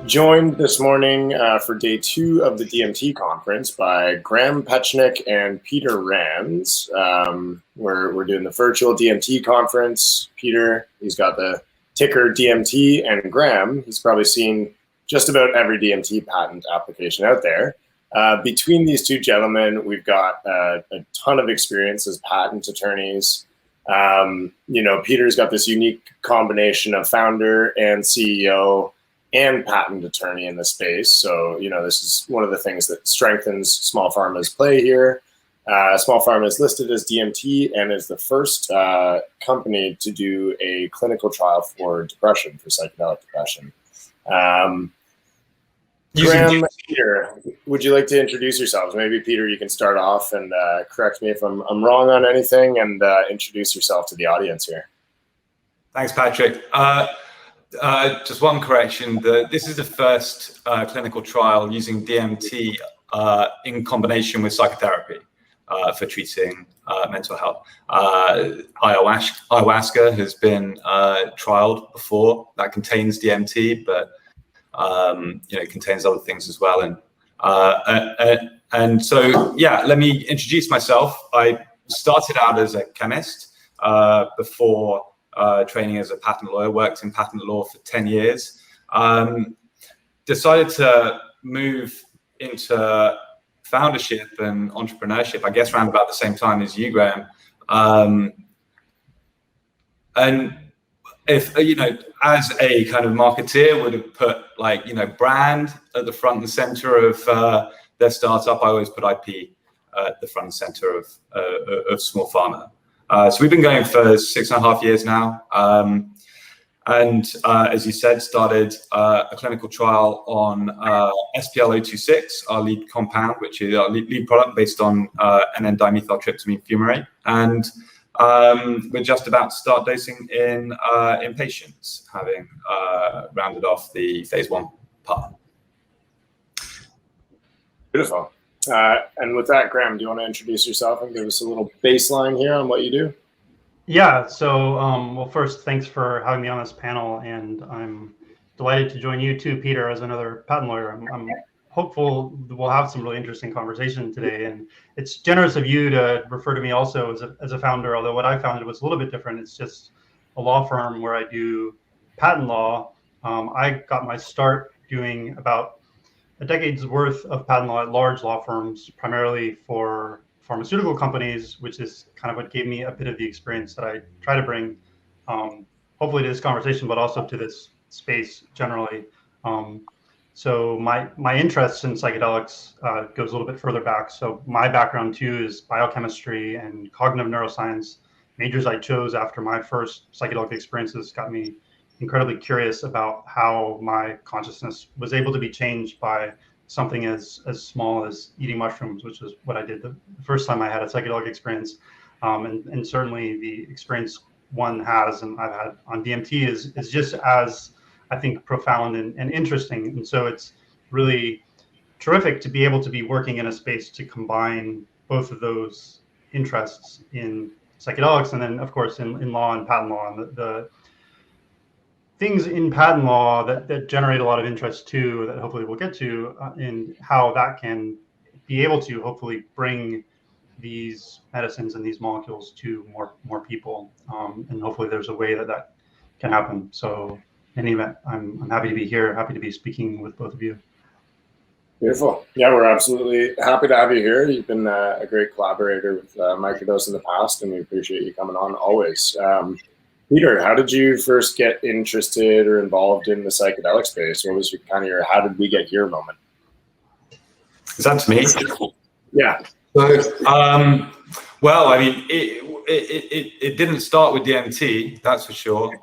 joined this morning for day 2 of the DMT conference by Graham Pechenik and Peter Rands. We're doing the virtual DMT conference. Peter, he's got the ticker DMT, and Graham, he's probably seen just about every DMT patent application out there. Between these two gentlemen, we've got a ton of experience as patent attorneys. Peter's got this unique combination of founder and CEO and patent attorney in the space. So, this is one of the things that strengthens Small Pharma's play here. Small Pharma is listed as DMT and is the first company to do a clinical trial for depression, for psychedelic depression. Graham, Peter, would you like to introduce yourselves? Maybe, Peter, you can start off and correct me if I'm wrong on anything, and introduce yourself to the audience here. Thanks, Patrick. Just one correction. This is the first clinical trial using DMT in combination with psychotherapy for treating mental health. Ayahuasca has been trialed before. That contains DMT, but it contains other things as well. And so, let me introduce myself. I started out as a chemist before training as a patent lawyer, worked in patent law for 10 years. Decided to move into foundership and entrepreneurship, I guess, around about the same time as you, Graham. And if, as a kind of marketeer would have put brand at the front and center of their startup, I always put IP at the front and center of Small Pharma. So we've been going for 6.5 years now. And as you said, started a clinical trial on SPL026, our lead compound, which is our lead product based on N,N-dimethyltryptamine fumarate. And we're just about to start dosing in patients, having rounded off the phase 1 part. Beautiful. And with that, Graham, do you want to introduce yourself and give us a little baseline here on what you do? Yeah, so, well, first, thanks for having me on this panel, and I'm delighted to join you too, Peter, as another patent lawyer. I'm hopeful we'll have some really interesting conversation today, and it's generous of you to refer to me also as a founder, although what I founded was a little bit different. It's just a law firm where I do patent law. I got my start doing about a decade's worth of patent law at large law firms, primarily for pharmaceutical companies, which is kind of what gave me a bit of the experience that I try to bring, hopefully to this conversation, but also to this space generally. So my interest in psychedelics goes a little bit further back. So my background too is biochemistry and cognitive neuroscience. Majors I chose after my first psychedelic experiences got me incredibly curious about how my consciousness was able to be changed by something as small as eating mushrooms, which is what I did the first time I had a psychedelic experience. And certainly the experience one has and I've had on DMT is just as, I think, profound and interesting. And so it's really terrific to be able to be working in a space to combine both of those interests in psychedelics and then, of course, in law and patent law. And the things in patent law that generate a lot of interest too, that hopefully we'll get to, in how that can be able to hopefully bring these medicines and these molecules to more people. And hopefully there's a way that can happen. So in any event, I'm happy to be here, happy to be speaking with both of you. Beautiful. Yeah, we're absolutely happy to have you here. You've been a great collaborator with Microdose in the past, and we appreciate you coming on always. Peter, how did you first get interested or involved in the psychedelic space? What was your how did we get here moment? Is that to me? Yeah. So, well, I mean, it didn't start with DMT, that's for sure.